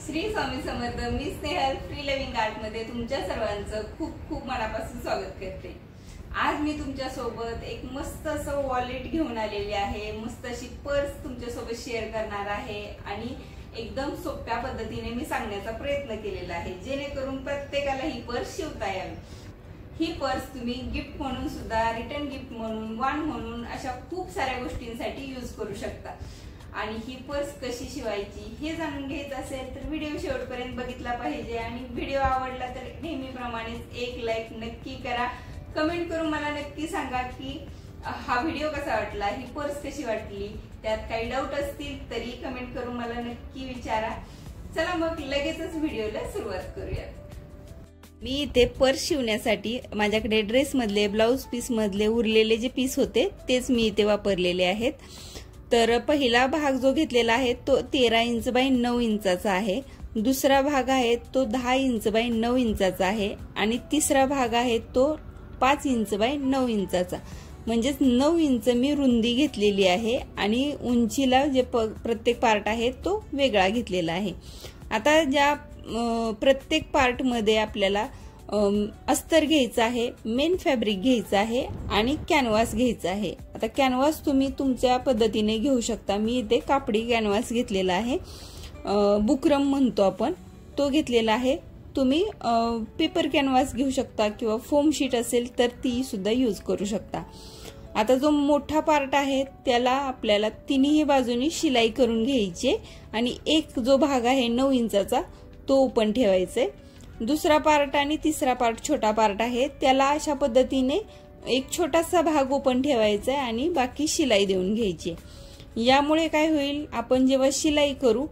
श्री स्वामी समर्थ। मी Snehal free living art मध्ये तुमच्या सर्वांचं खूप खूप मनापासून स्वागत करते। आज मी तुमच्या सोबत एक मस्त असं वॉलेट घेऊन आलेली आहे। मस्त अशी पर्स तुमच्या सोबत शेअर करणार आहे आणि एकदम सोप्या पद्धतीने मी सांगण्याचा प्रयत्न केलेला आहे, जेणेकरून प्रत्येकाला ही पर्स शिवता यावी। ही पर्स तुम्ही गिफ्ट म्हणून सुद्धा, रिटर्न गिफ्ट म्हणून, वाण म्हणून अशा खूप साऱ्या गोष्टींसाठी यूज करू शकता। आणि ही पर्स कशी शिवायची हे जाणून घ्यायचं असेल तर व्हिडिओ शेवटपर्यंत बघितला पाहिजे। आणि व्हिडिओ आवडला तर नेहमीप्रमाणेच एक लाईक नक्की करा। कमेंट करून मला नक्की सांगा की हा व्हिडिओ कसा वाटला, ही पर्स कशी वाटली। त्यात काही डाऊट असतील तरी कमेंट करून मला नक्की विचारा। चला मग लगेचच व्हिडिओला सुरुवात करूया। मी इथे पर्स शिवण्यासाठी माझ्याकडे ड्रेस मधले, ब्लाउज पीस मधले उरलेले जे पीस होते तेच मी इथे वापरलेले आहेत। तर पहिला भाग जो घेतलेला आहे तो 13 इंच बाय 9 इंचाचा आहे। दुसरा भाग आहे तो 10 इंच बाय 9 इंचाचा आहे आणि तिसरा भाग आहे तो 5 इंच बाय 9 इंचाचा। म्हणजेच 9 इंच मी रुंदी घेतलेली आहे आणि उंचीला जे प्रत्येक पार्ट आहे तो वेगळा घेतलेला आहे। आता ज्या प्रत्येक पार्ट मध्ये आपल्याला अस्तर घ्यायचं आहे, मेन फॅब्रिक घ्यायचं आहे आणि कॅनव्हास घ्यायचा आहे। आता कॅनव्हास तुम्ही तुमच्या पद्धतीने घेऊ शकता। मी इथे कापडी कॅनव्हास घेतलेला आहे, बुकरम म्हणतो आपण, तो घेतलेला आहे। तुम्ही पेपर कॅनव्हास घेऊ शकता किंवा फोम शीट असेल तर ती सुद्धा यूज करू शकता। आता जो मोठा पार्ट आहे त्याला आपल्याला तिन्ही बाजूनी शिलाई करून घ्यायची आणि एक जो भाग आहे 9 इंचाचा तो ओपन ठेवायचा आहे। दुसरा पार्ट आणि तिसरा पार्ट छोटा पार्ट आहे त्याला अशा पद्धतीने एक छोटासा भाग ओपन ठेवायचा आहे आणि बाकी शिलाई देऊन घ्यायची। यामुळे काय होईल, आपण जेव्हा शिलाई करू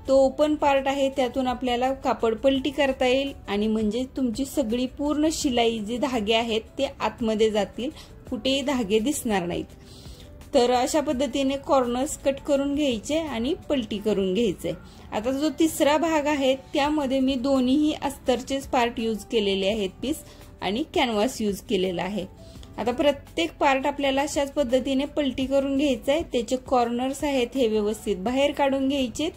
तो ओपन पार्ट आहे त्यातून आपल्याला कापड पलटी करता येईल आणि म्हणजे तुमची सगळी पूर्ण शिलाई जे धागे आहेत ते आतमध्ये जातील, कुठेही धागे दिसणार नाहीत। तर अशा पद्धतीने कॉर्नर्स कट करून घ्यायचे आणि पलटी करून घ्यायचे। आता जो तिसरा भाग आहे त्यामध्ये मी दोन्हीही अस्तरचेच पार्ट यूज केलेले आहेत, पीस आणि कॅनव्हास यूज केलेला आहे। आता प्रत्येक पार्ट आपल्याला अशाच पद्धतीने पलटी करून घ्यायचा आहे। त्याचे कॉर्नर्स आहेत हे व्यवस्थित बाहेर काढून घ्यायचे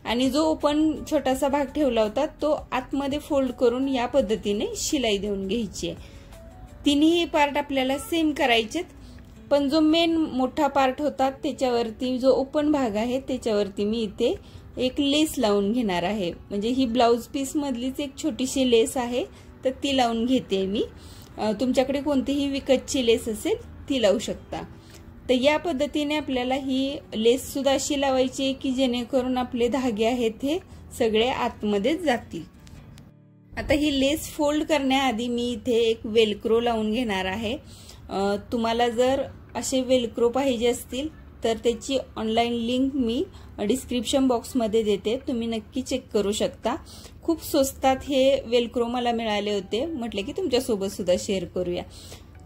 आणि जो ओपन छोटासा भाग ठेवला होता तो आतमध्ये फोल्ड करून या पद्धतीने शिलाई देऊन घ्यायची। तिन्ही पार्ट आपल्याला सेम करायचे, पण जो मेन मोठा पार्ट होता त्याच्यावरती जो ओपन भाग आहे त्याच्यावरती मी इथे एक लेस लावून घेणार आहे। म्हणजे ही ब्लाउज पीस मधलीच एक छोटीशी लेस आहे तर ती लावून घेते मी। तुमच्याकडे कोणतीही विकतची लेस असेल ती लावू शकता। तर या पद्धतीने आपल्याला ही लेस सुद्धा अशी लावायची की जेणेकरून आपले धागे आहेत हे सगळे आतमध्ये जातील। आता ही लेस फोल्ड करण्याआधी मी इथे एक वेलक्रो लावून घेणार आहे। तुम्हाला जर असे वेलक्रो पाहिजे असतील तर त्याची ऑनलाईन लिंक मी डिस्क्रिप्शन बॉक्स मध्ये देते, तुम्ही नक्की चेक करू शकता। खूप स्वस्तात हे वेलक्रो मला मिळाले होते, म्हटले की तुमच्यासोबत सुद्धा शेअर करूया।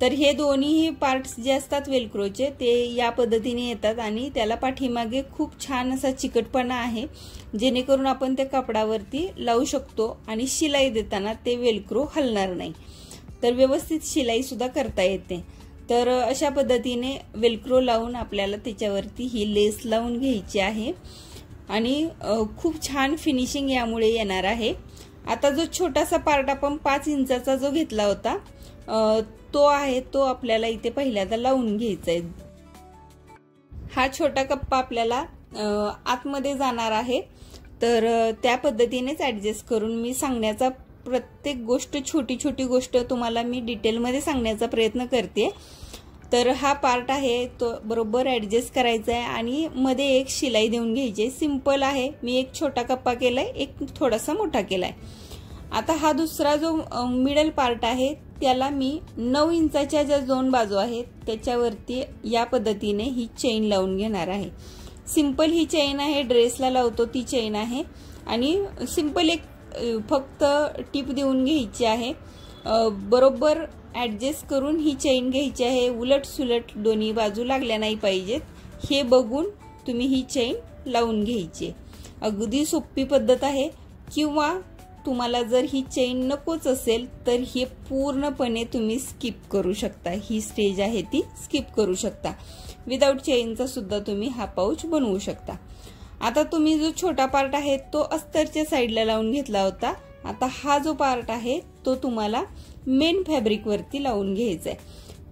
तर हे दोन्ही पार्ट्स जे असतात वेलक्रोचे ते या पद्धतीने येतात आणि त्याला पाठीमागे खूप छान असा चिकटपणा आहे, जेणेकरून आपण त्या कापडावरती लावू शकतो आणि शिलाई देताना ते वेलक्रो हलणार नाही, तर व्यवस्थित शिलाई सुद्धा करता येते। तर अशा पद्धतीने वेलक्रो लावून आपल्याला त्याच्यावरती ही लेस लावून घ्यायची आहे आणि खूप छान फिनिशिंग यामुळे येणार आहे। आता जो छोटासा पार्ट आपण 5 इंचाचा जो घेतला होता तो आहे तो आपल्याला इथे पहिल्यांदा लावून घ्यायचा आहे। हा छोटा कप्पा आपल्याला आतमध्ये जाणार आहे, तर त्या पद्धतीनेच ऍडजस्ट करून मी सांगण्याचा प्रत्येक गोष्ट, छोटी छोटी गोष्ट तुम्हाला मी डिटेलमध्ये सांगण्याचा प्रयत्न करते। तर हा पार्ट आहे तो बरोबर ऍडजस्ट करायचा आहे आणि मध्ये एक शिलाई देऊन घ्यायची। सिंपल आहे, मी एक छोटा कप्पा केलाय, एक थोडासा मोठा केलाय। आता हा दुसरा जो मिडल पार्ट आहे त्याला मी 9 इंचाच्या ज्या 2 बाजू आहेत त्याच्यावरती या पद्धतीने ही चेन लावून घेणार आहे। सिंपल ही चेन आहे, ड्रेसला लावतो ती चेन आहे आणि सिंपल एक फक्त टिप देऊन घ्यायची आहे। बरोबर ऍडजस्ट करून ही चेन घ्यायची आहे, उलट सुलट दोन्ही बाजू लागल्या नाही पाहिजेत हे बघून तुम्ही ही चेन लावून घ्यायची। अगदी सोपी पद्धत आहे, किंवा तुम्हाला जर ही चेन नकोच असेल तर हे पूर्णपणे तुम्ही स्किप करू शकता, ही स्टेज आहे ती स्किप करू शकता। विदाउट चेनचा सुद्धा तुम्ही हा पाऊच बनवू शकता। आता तुम्ही जो छोटा पार्ट आहे तो अस्तरच्या साईडला लावून घेतला होता. आता हा जो पार्ट आहे तो तुम्हाला मेन फॅब्रिक वरती लावून घ्यायचा आहे.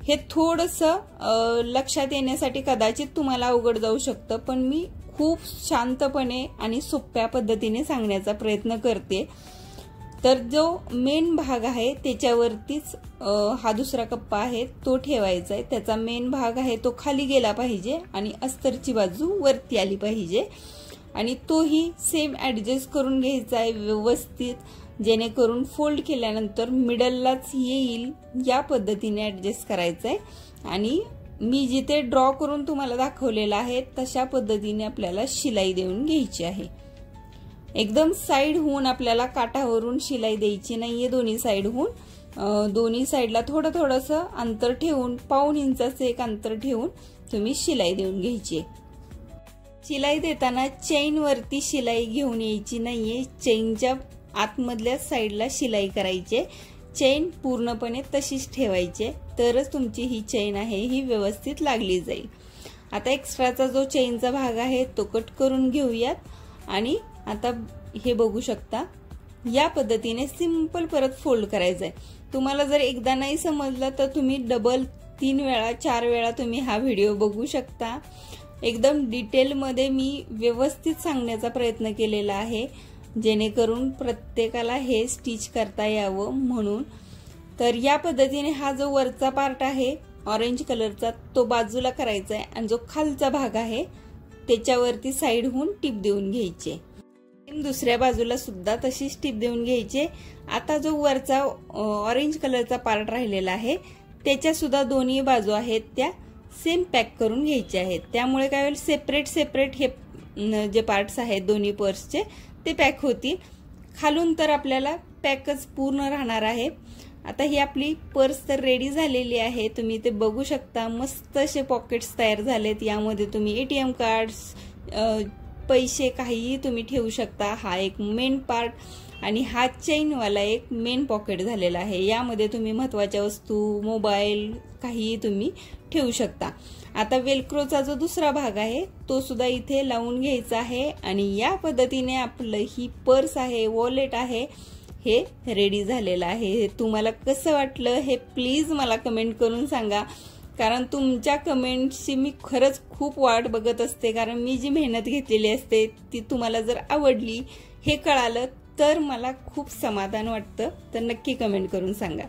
हे थोडंसं लक्षात येण्यासाठी कदाचित तुम्हाला अवघड जाऊ शकतं, पण मी खूप शांतपणे आणि सोप्या पद्धतीने सांगण्याचा प्रयत्न करते. तर जो मेन भाग आहे त्याच्यावरतीच हा दुसरा कप्पा आहे तो ठेवायचा आहे. त्याचा मेन भाग आहे तो खाली गेला पाहिजे आणि अस्तरची बाजू वरती आली पाहिजे आणि तोही सेम ऍडजस्ट करून घ्यायचा आहे व्यवस्थित, जेणेकरून फोल्ड केल्यानंतर मिडललाच येईल या पद्धतीने ऍडजस्ट करायचं आहे. आणि मी जिथे ड्रॉ करून तुम्हाला दाखवलेला आहे तशा पद्धतीने आपल्याला शिलाई देऊन घ्यायची आहे. एकदम साइड होऊन आपल्याला काठावरून शिलाई द्यायची नाहीये. दोन्ही साइड होऊन दोन्ही साइडला थोडंसं अंतर ठेवून, पाऊण इंचाचं एक अंतर ठेवून तुम्ही शिलाई देऊन घ्यायची. शिलाई देताना चेन वरती शिलाई घेऊन यायची नाहीये. चेनच्या आतमधल्या साइडला शिलाई करायची. चेन पूर्णपणे तशीच ठेवायची, तरच तुमची ही चेन आहे ही व्यवस्थित लागली जाईल. आता एक्स्ट्राचा जो चेनचा भाग आहे तो कट करून घेऊयात. आणि आता हे बघू शकता या पद्धतीने सिंपल परत फोल्ड करायचं आहे. तुम्हाला जर एकदा नाही समजलं तर तुम्ही डबल 3 वेळा 4 वेळा तुम्ही हा व्हिडिओ बघू शकता. एकदम डिटेलमध्ये मी व्यवस्थित सांगण्याचा प्रयत्न केलेला आहे, जेणेकरून प्रत्येकाला हे स्टिच करता यावं म्हणून. तर या पद्धतीने हा जो वरचा पार्ट आहे ऑरेंज कलरचा तो बाजूला करायचा आहे आणि जो खालचा भाग आहे त्याच्यावरती साइड होऊन टिप देऊन घ्यायची. दुसऱ्या बाजूला सुद्धा तशीच टिप देऊन घ्यायची. आता जो वरचा ऑरेंज कलरचा पार्ट राहिलेला आहे त्याच्या सुद्धा दोन्ही बाजू आहेत त्या सेम पॅक करून घ्यायचे आहेत. त्यामुळे काय होईल, सेपरेट हे जे पार्ट्स आहेत दोन्ही पर्सचे ते पॅक होतील. खालून तर आपल्याला पॅकच पूर्ण राहणार आहे. आता ही आपली पर्स तर रेडी झालेली आहे. तुम्ही ते बघू शकता. मस्त असे पॉकेट्स तयार झालेत. यामध्ये तुम्ही ATM कार्ड्स, पैसे काहीही तुम्ही ठेवू शकता. हा एक मेन पार्ट आणि हा चेनवाला एक मेन पॉकेट झालेला आहे. यामध्ये तुम्ही महत्वाच्या वस्तू, मोबाईल काहीही तुम्ही ठेवू शकता. आता वेलक्रोचा जो दुसरा भाग आहे तो सुद्धा इथे लावून घ्यायचा आहे आणि या पद्धतीने आपलं ही पर्स आहे, वॉलेट आहे, हे रेडी झालेलं आहे. तुम्हाला कसं वाटलं हे प्लीज मला कमेंट करून सांगा, कारण तुमच्या कमेंट्सची मी खरंच खूप वाट बघत असते. कारण मी जी मेहनत घेतलेली असते ती तुम्हाला जर आवडली हे कळालं तर मला खूप समाधान वाटतं. तर नक्की कमेंट करून सांगा.